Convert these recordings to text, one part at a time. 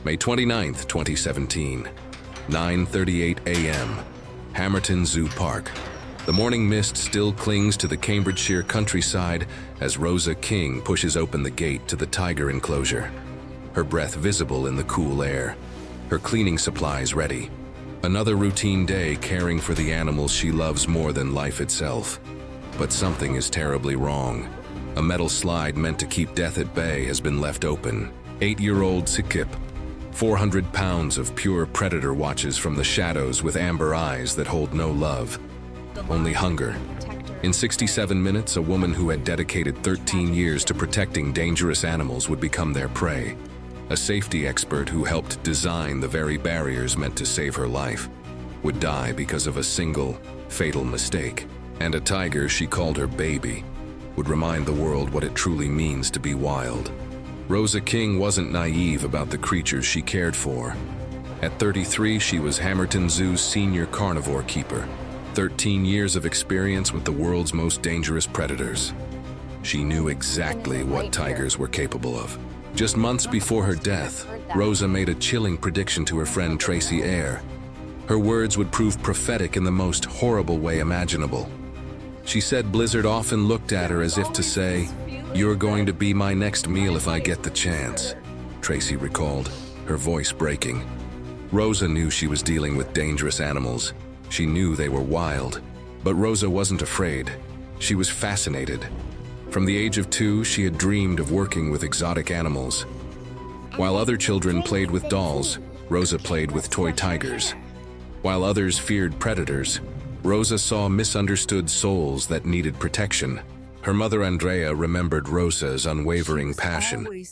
May 29th, 2017, 9:38 a.m., Hamerton Zoo Park. The morning mist still clings to the Cambridgeshire countryside as Rosa King pushes open the gate to the tiger enclosure. Her breath visible in the cool air, her cleaning supplies ready. Another routine day caring for the animals she loves more than life itself. But something is terribly wrong. A metal slide meant to keep death at bay has been left open. 8-year-old Cicip, 400 pounds of pure predator, watches from the shadows with amber eyes that hold no love, only hunger. In 67 minutes, a woman who had dedicated 13 years to protecting dangerous animals would become their prey. A safety expert who helped design the very barriers meant to save her life would die because of a single, fatal mistake. And a tiger she called her baby would remind the world what it truly means to be wild. Rosa King wasn't naive about the creatures she cared for. At 33, she was Hamerton Zoo's Senior Carnivore Keeper, 13 years of experience with the world's most dangerous predators. She knew exactly what tigers were capable of. Just months before her death, Rosa made a chilling prediction to her friend Tracy Eyre. Her words would prove prophetic in the most horrible way imaginable. She said Blizzard often looked at her as if to say, "You're going to be my next meal if I get the chance," Tracy recalled, her voice breaking. Rosa knew she was dealing with dangerous animals. She knew they were wild. But Rosa wasn't afraid. She was fascinated. From the age of 2, she had dreamed of working with exotic animals. While other children played with dolls, Rosa played with toy tigers. While others feared predators, Rosa saw misunderstood souls that needed protection. Her mother Andrea remembered Rosa's unwavering passion.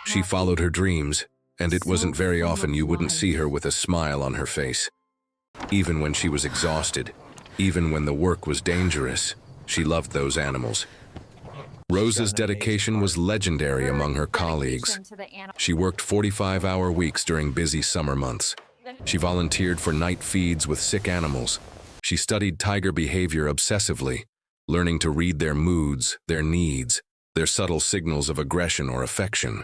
She followed her dreams, and it wasn't very often you wouldn't see her with a smile on her face. Even when she was exhausted, even when the work was dangerous, she loved those animals. Rosa's dedication was legendary among her colleagues. She worked 45-hour weeks during busy summer months. She volunteered for night feeds with sick animals. She studied tiger behavior obsessively, learning to read their moods, their needs, their subtle signals of aggression or affection.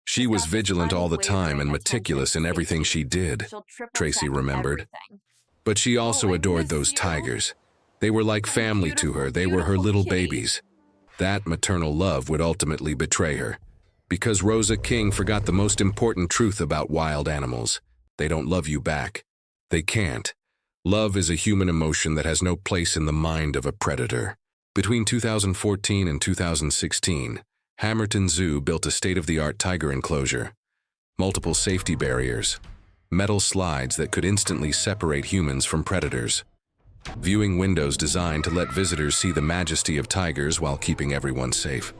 She was vigilant all the time and meticulous in everything she did, Tracy remembered. But she also adored those tigers. They were like family to her. They were her little babies. That maternal love would ultimately betray her, because Rosa King forgot the most important truth about wild animals. They don't love you back. They can't. Love is a human emotion that has no place in the mind of a predator. Between 2014 and 2016, Hamerton Zoo built a state-of-the-art tiger enclosure, multiple safety barriers, metal slides that could instantly separate humans from predators, viewing windows designed to let visitors see the majesty of tigers while keeping everyone safe.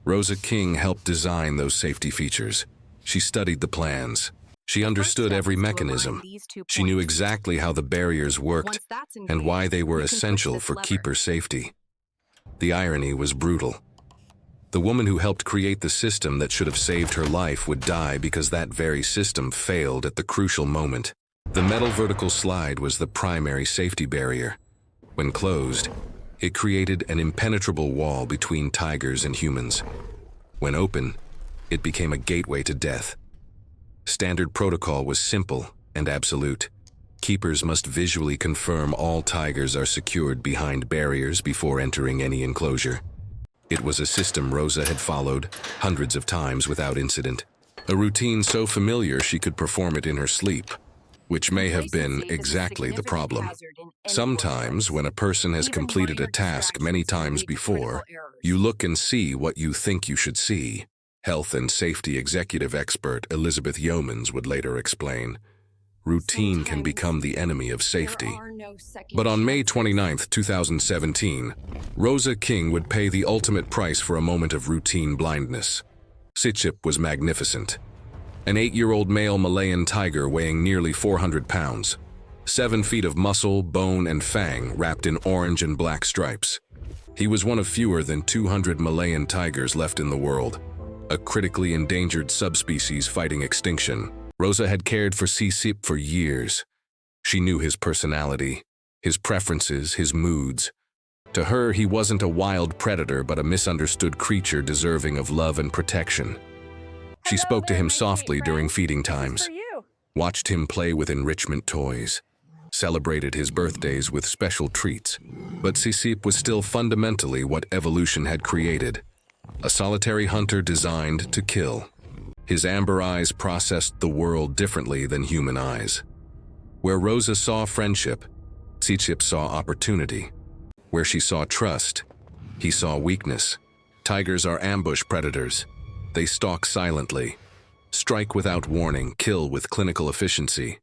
Rosa King helped design those safety features. She studied the plans. She understood every mechanism. She knew exactly how the barriers worked and why they were essential for keeper safety. The irony was brutal. The woman who helped create the system that should have saved her life would die because that very system failed at the crucial moment. The metal vertical slide was the primary safety barrier. When closed, it created an impenetrable wall between tigers and humans. When open, it became a gateway to death. Standard protocol was simple and absolute. Keepers must visually confirm all tigers are secured behind barriers before entering any enclosure. It was a system Rosa had followed hundreds of times without incident. A routine so familiar she could perform it in her sleep, which may have been exactly the problem. Sometimes, when a person has completed a task many times before, you look and see what you think you should see. Health and safety executive expert Elizabeth Yeomans would later explain. Routine can become the enemy of safety. But on May 29, 2017, Rosa King would pay the ultimate price for a moment of routine blindness. Cicip was magnificent. An 8-year-old male Malayan tiger weighing nearly 400 pounds. 7 feet of muscle, bone, and fang wrapped in orange and black stripes. He was one of fewer than 200 Malayan tigers left in the world, a critically endangered subspecies fighting extinction. Rosa had cared for Cicip for years. She knew his personality, his preferences, his moods. To her, he wasn't a wild predator but a misunderstood creature deserving of love and protection. She spoke to him softly during feeding This is times, for you. watched him play with enrichment toys, celebrated his birthdays with special treats. But Cicip was still fundamentally what evolution had created, a solitary hunter designed to kill. His amber eyes processed the world differently than human eyes. Where Rosa saw friendship, Cicip saw opportunity. Where she saw trust, he saw weakness. Tigers are ambush predators. They stalk silently, strike without warning, kill with clinical efficiency.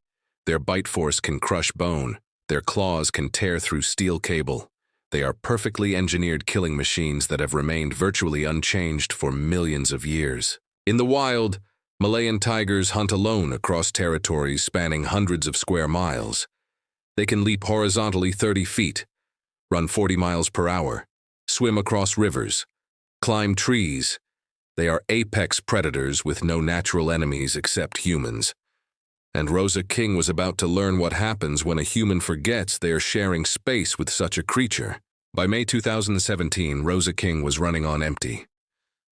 Their bite force can crush bone. Their claws can tear through steel cable. They are perfectly engineered killing machines that have remained virtually unchanged for millions of years. In the wild, Malayan tigers hunt alone across territories spanning hundreds of square miles. They can leap horizontally 30 feet, run 40 miles per hour, swim across rivers, climb trees. They are apex predators with no natural enemies except humans. And Rosa King was about to learn what happens when a human forgets they are sharing space with such a creature. By May 2017, Rosa King was running on empty.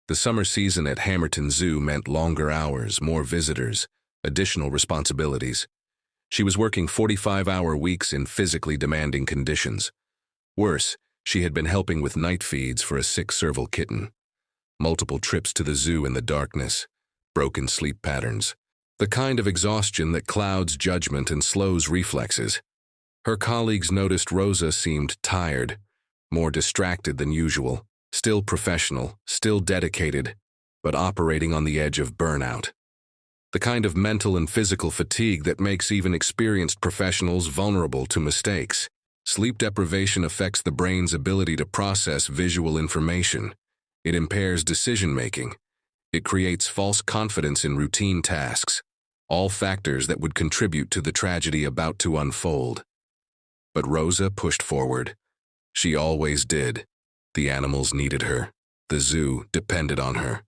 The summer season at Hamerton Zoo meant longer hours, more visitors, additional responsibilities. She was working 45-hour weeks in physically demanding conditions. Worse, she had been helping with night feeds for a sick serval kitten. Multiple trips to the zoo in the darkness, broken sleep patterns. The kind of exhaustion that clouds judgment and slows reflexes. Her colleagues noticed Rosa seemed tired, more distracted than usual, still professional, still dedicated, but operating on the edge of burnout. The kind of mental and physical fatigue that makes even experienced professionals vulnerable to mistakes. Sleep deprivation affects the brain's ability to process visual information. It impairs decision-making. It creates false confidence in routine tasks, all factors that would contribute to the tragedy about to unfold. But Rosa pushed forward. She always did. The animals needed her. The zoo depended on her.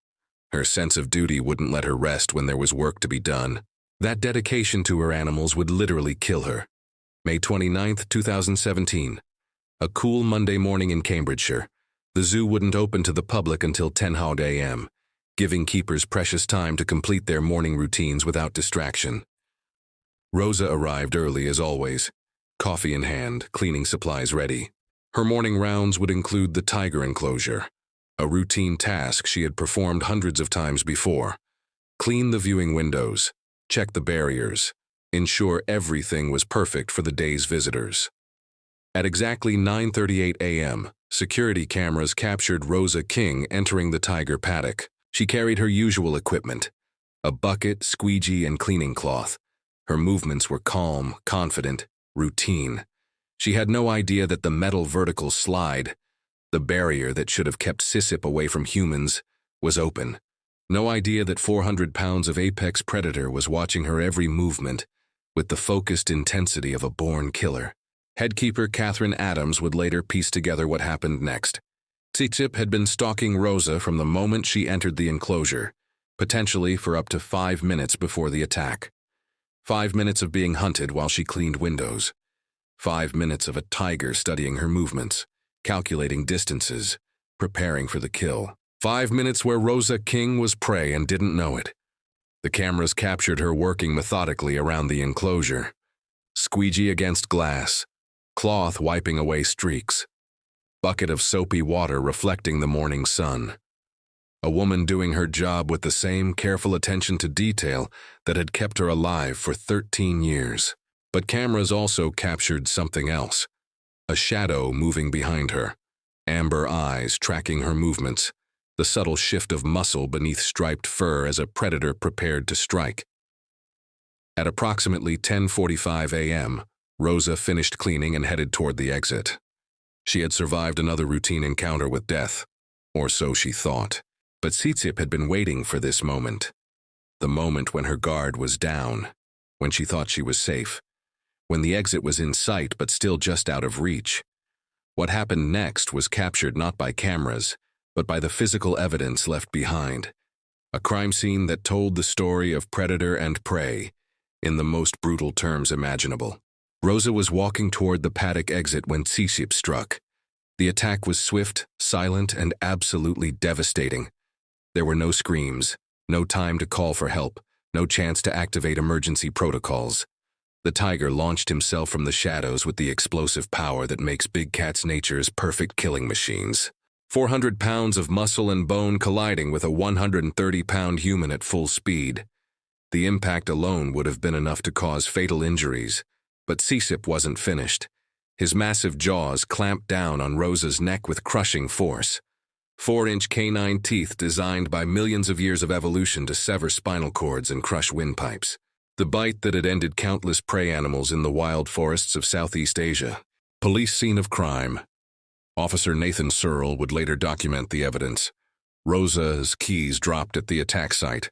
Her sense of duty wouldn't let her rest when there was work to be done. That dedication to her animals would literally kill her. May 29, 2017. A cool Monday morning in Cambridgeshire. The zoo wouldn't open to the public until 10 a.m., giving keepers precious time to complete their morning routines without distraction. Rosa arrived early as always, coffee in hand, cleaning supplies ready. Her morning rounds would include the tiger enclosure, a routine task she had performed hundreds of times before. Clean the viewing windows, check the barriers, ensure everything was perfect for the day's visitors. At exactly 9:38 a.m., security cameras captured Rosa King entering the tiger paddock. She carried her usual equipment, a bucket, squeegee, and cleaning cloth. Her movements were calm, confident, routine. She had no idea that the metal vertical slide, the barrier that should have kept Cicip away from humans, was open. No idea that 400 pounds of apex predator was watching her every movement with the focused intensity of a born killer. Headkeeper Catherine Adams would later piece together what happened next. Cicip had been stalking Rosa from the moment she entered the enclosure, potentially for up to 5 minutes before the attack. 5 minutes of being hunted while she cleaned windows. 5 minutes of a tiger studying her movements, calculating distances, preparing for the kill. 5 minutes where Rosa King was prey and didn't know it. The cameras captured her working methodically around the enclosure. Squeegee against glass, cloth wiping away streaks, bucket of soapy water reflecting the morning sun. A woman doing her job with the same careful attention to detail that had kept her alive for 13 years. But cameras also captured something else. A shadow moving behind her, amber eyes tracking her movements, the subtle shift of muscle beneath striped fur as a predator prepared to strike. At approximately 10:45 a.m., Rosa finished cleaning and headed toward the exit. She had survived another routine encounter with death, or so she thought. But Cicip had been waiting for this moment. The moment when her guard was down, when she thought she was safe, when the exit was in sight but still just out of reach. What happened next was captured not by cameras, but by the physical evidence left behind. A crime scene that told the story of predator and prey in the most brutal terms imaginable. Rosa was walking toward the paddock exit when Cicip struck. The attack was swift, silent, and absolutely devastating. There were no screams, No time to call for help, no chance to activate emergency protocols. The tiger launched himself from the shadows with the explosive power that makes big cats nature's perfect killing machines. 400 pounds of muscle and bone colliding with a 130-pound human at full speed. The impact alone would have been enough to cause fatal injuries, but Cicip wasn't finished. His massive jaws clamped down on Rosa's neck with crushing force. 4-inch canine teeth designed by millions of years of evolution to sever spinal cords and crush windpipes. The bite that had ended countless prey animals in the wild forests of Southeast Asia. Police scene of crime. Officer Nathan Searle would later document the evidence. Rosa's keys dropped at the attack site.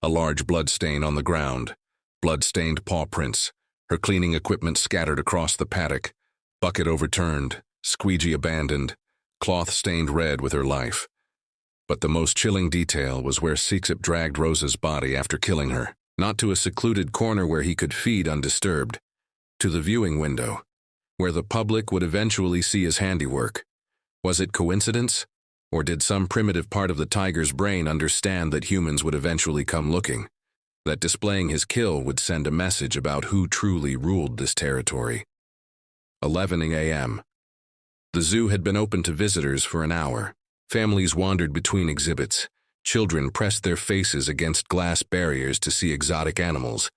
A large blood stain on the ground. Blood-stained paw prints. Her cleaning equipment scattered across the paddock. Bucket overturned. Squeegee abandoned. Cloth stained red with her life. But the most chilling detail was where Cicip dragged Rosa's body after killing her. Not to a secluded corner where he could feed undisturbed. To the viewing window, where the public would eventually see his handiwork. Was it coincidence? Or did some primitive part of the tiger's brain understand that humans would eventually come looking? That displaying his kill would send a message about who truly ruled this territory. 11 a.m. The zoo had been open to visitors for an hour. Families wandered between exhibits. Children pressed their faces against glass barriers to see exotic animals.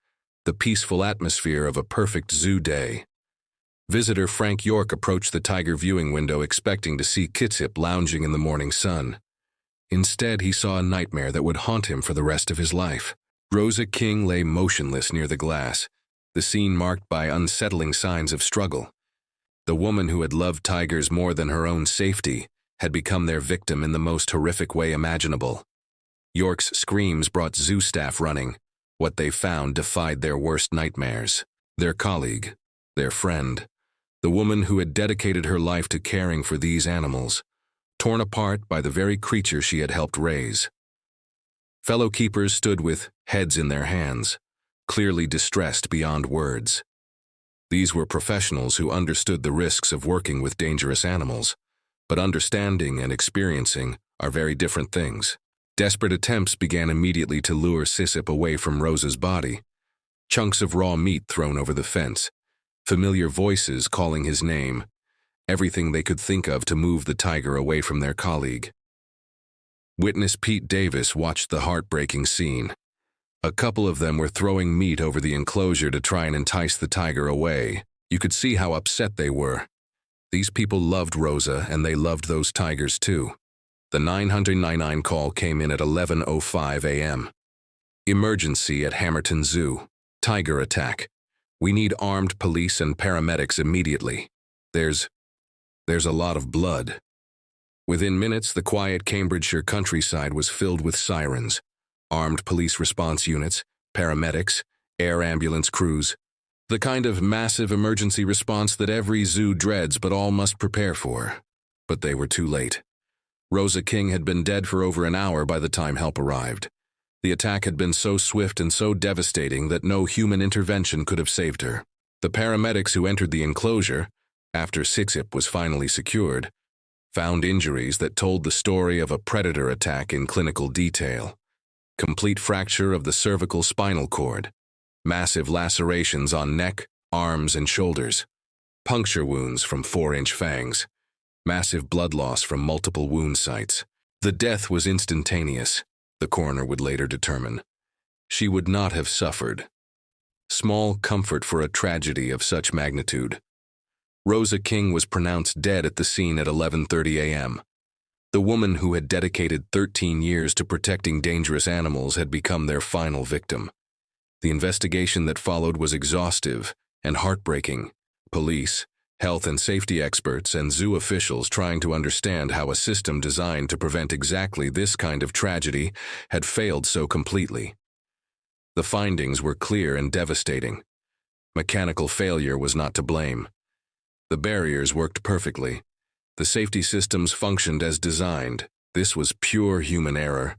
The peaceful atmosphere of a perfect zoo day. Visitor Frank York approached the tiger viewing window expecting to see Cicip lounging in the morning sun. Instead, he saw a nightmare that would haunt him for the rest of his life. Rosa King lay motionless near the glass, the scene marked by unsettling signs of struggle. The woman who had loved tigers more than her own safety had become their victim in the most horrific way imaginable. York's screams brought zoo staff running. What they found defied their worst nightmares. Their colleague, their friend, the woman who had dedicated her life to caring for these animals, torn apart by the very creature she had helped raise. Fellow keepers stood with heads in their hands, clearly distressed beyond words. These were professionals who understood the risks of working with dangerous animals, but understanding and experiencing are very different things. Desperate attempts began immediately to lure Cicip away from Rosa's body. Chunks of raw meat thrown over the fence, familiar voices calling his name, everything they could think of to move the tiger away from their colleague. Witness Pete Davis watched the heartbreaking scene. A couple of them were throwing meat over the enclosure to try and entice the tiger away. You could see how upset they were. These people loved Rosa, and they loved those tigers too. The 999 call came in at 11:05 a.m. Emergency at Hamerton Zoo. Tiger attack. We need armed police and paramedics immediately. There's a lot of blood. Within minutes, the quiet Cambridgeshire countryside was filled with sirens. Armed police response units, paramedics, air ambulance crews. The kind of massive emergency response that every zoo dreads but all must prepare for. But they were too late. Rosa King had been dead for over an hour by the time help arrived. The attack had been so swift and so devastating that no human intervention could have saved her. The paramedics who entered the enclosure, after Cicip was finally secured, found injuries that told the story of a predator attack in clinical detail. Complete fracture of the cervical spinal cord, massive lacerations on neck, arms, and shoulders, puncture wounds from 4-inch fangs, massive blood loss from multiple wound sites. The death was instantaneous, the coroner would later determine. She would not have suffered. Small comfort for a tragedy of such magnitude. Rosa King was pronounced dead at the scene at 11:30 a.m. The woman who had dedicated 13 years to protecting dangerous animals had become their final victim. The investigation that followed was exhaustive and heartbreaking. Police, health and safety experts, and zoo officials trying to understand how a system designed to prevent exactly this kind of tragedy had failed so completely. The findings were clear and devastating. Mechanical failure was not to blame. The barriers worked perfectly. The safety systems functioned as designed. This was pure human error.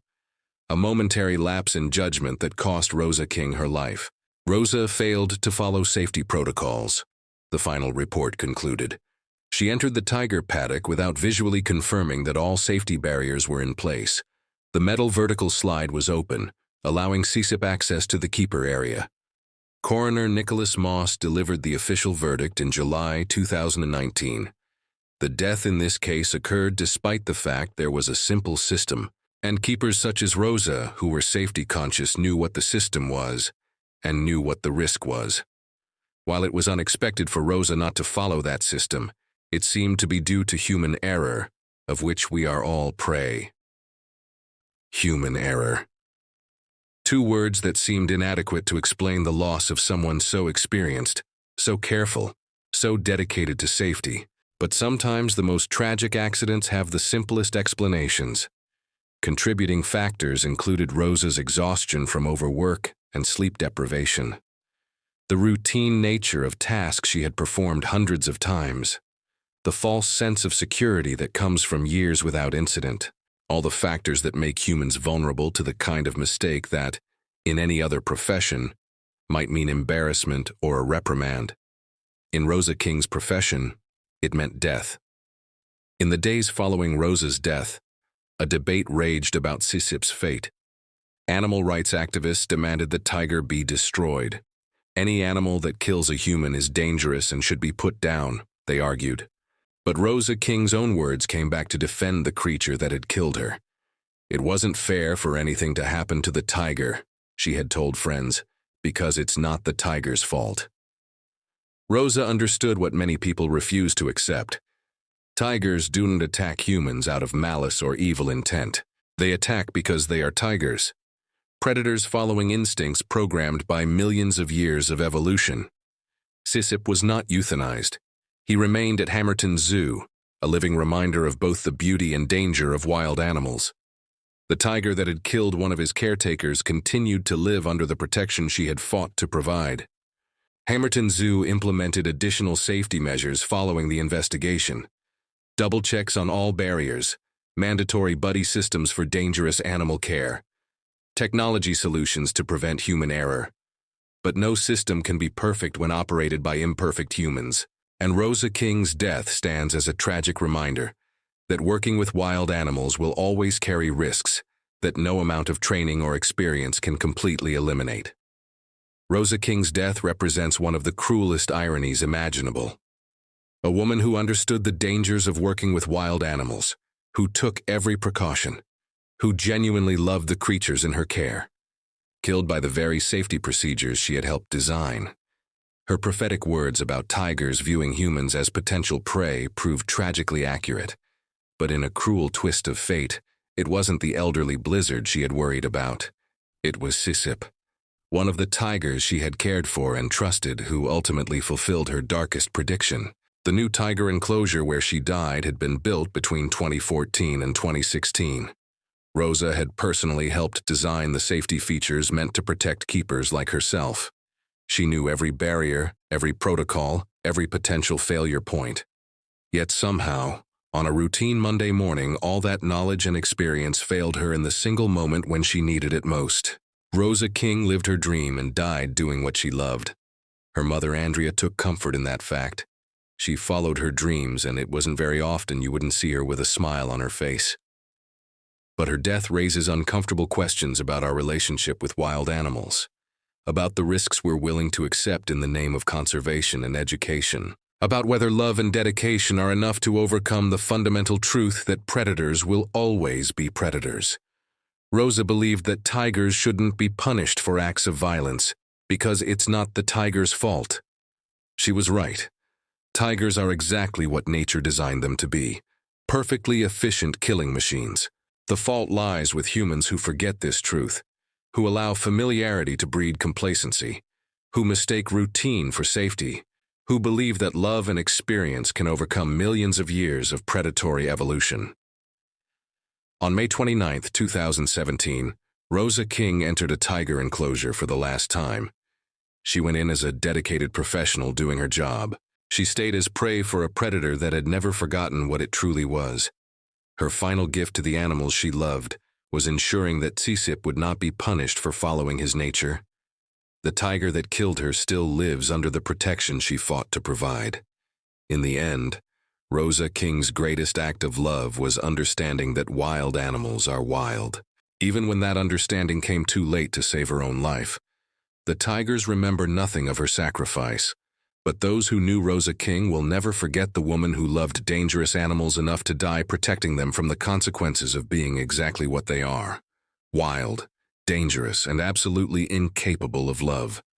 A momentary lapse in judgment that cost Rosa King her life. Rosa failed to follow safety protocols, the final report concluded. She entered the tiger paddock without visually confirming that all safety barriers were in place. The metal vertical slide was open, allowing Cicip access to the keeper area. Coroner Nicholas Moss delivered the official verdict in July 2019. The death in this case occurred despite the fact there was a simple system, and keepers such as Rosa, who were safety conscious, knew what the system was and knew what the risk was. While it was unexpected for Rosa not to follow that system, it seemed to be due to human error, of which we are all prey. Human error. Two words that seemed inadequate to explain the loss of someone so experienced, so careful, so dedicated to safety. But sometimes the most tragic accidents have the simplest explanations. Contributing factors included Rosa's exhaustion from overwork and sleep deprivation, the routine nature of tasks she had performed hundreds of times, the false sense of security that comes from years without incident, all the factors that make humans vulnerable to the kind of mistake that, in any other profession, might mean embarrassment or a reprimand. In Rosa King's profession, it meant death. In the days following Rosa's death, a debate raged about Cicip's fate. Animal rights activists demanded the tiger be destroyed. Any animal that kills a human is dangerous and should be put down, they argued. But Rosa King's own words came back to defend the creature that had killed her. It wasn't fair for anything to happen to the tiger, she had told friends, because it's not the tiger's fault. Rosa understood what many people refuse to accept. Tigers don't attack humans out of malice or evil intent. They attack because they are tigers. Predators following instincts programmed by millions of years of evolution. Cicip was not euthanized. He remained at Hamerton Zoo, a living reminder of both the beauty and danger of wild animals. The tiger that had killed one of his caretakers continued to live under the protection she had fought to provide. Hamerton Zoo implemented additional safety measures following the investigation. Double checks on all barriers, mandatory buddy systems for dangerous animal care, technology solutions to prevent human error. But no system can be perfect when operated by imperfect humans, and Rosa King's death stands as a tragic reminder that working with wild animals will always carry risks that no amount of training or experience can completely eliminate. Rosa King's death represents one of the cruelest ironies imaginable. A woman who understood the dangers of working with wild animals, who took every precaution, who genuinely loved the creatures in her care, killed by the very safety procedures she had helped design. Her prophetic words about tigers viewing humans as potential prey proved tragically accurate. But in a cruel twist of fate, it wasn't the elderly blizzard she had worried about. It was Cicip, one of the tigers she had cared for and trusted, who ultimately fulfilled her darkest prediction. The new tiger enclosure where she died had been built between 2014 and 2016. Rosa had personally helped design the safety features meant to protect keepers like herself. She knew every barrier, every protocol, every potential failure point. Yet somehow, on a routine Monday morning, all that knowledge and experience failed her in the single moment when she needed it most. Rosa King lived her dream and died doing what she loved. Her mother Andrea took comfort in that fact. She followed her dreams, and it wasn't very often you wouldn't see her with a smile on her face. But her death raises uncomfortable questions about our relationship with wild animals, about the risks we're willing to accept in the name of conservation and education, about whether love and dedication are enough to overcome the fundamental truth that predators will always be predators. Rosa believed that tigers shouldn't be punished for acts of violence because it's not the tiger's fault. She was right. Tigers are exactly what nature designed them to be, perfectly efficient killing machines. The fault lies with humans who forget this truth, who allow familiarity to breed complacency, who mistake routine for safety, who believe that love and experience can overcome millions of years of predatory evolution. On May 29, 2017, Rosa King entered a tiger enclosure for the last time. She went in as a dedicated professional doing her job. She stayed as prey for a predator that had never forgotten what it truly was. Her final gift to the animals she loved was ensuring that Cicip would not be punished for following his nature. The tiger that killed her still lives under the protection she fought to provide. In the end, Rosa King's greatest act of love was understanding that wild animals are wild. even when that understanding came too late to save her own life. The tigers remember nothing of her sacrifice, but those who knew Rosa King will never forget the woman who loved dangerous animals enough to die protecting them from the consequences of being exactly what they are: wild, dangerous, and absolutely incapable of love.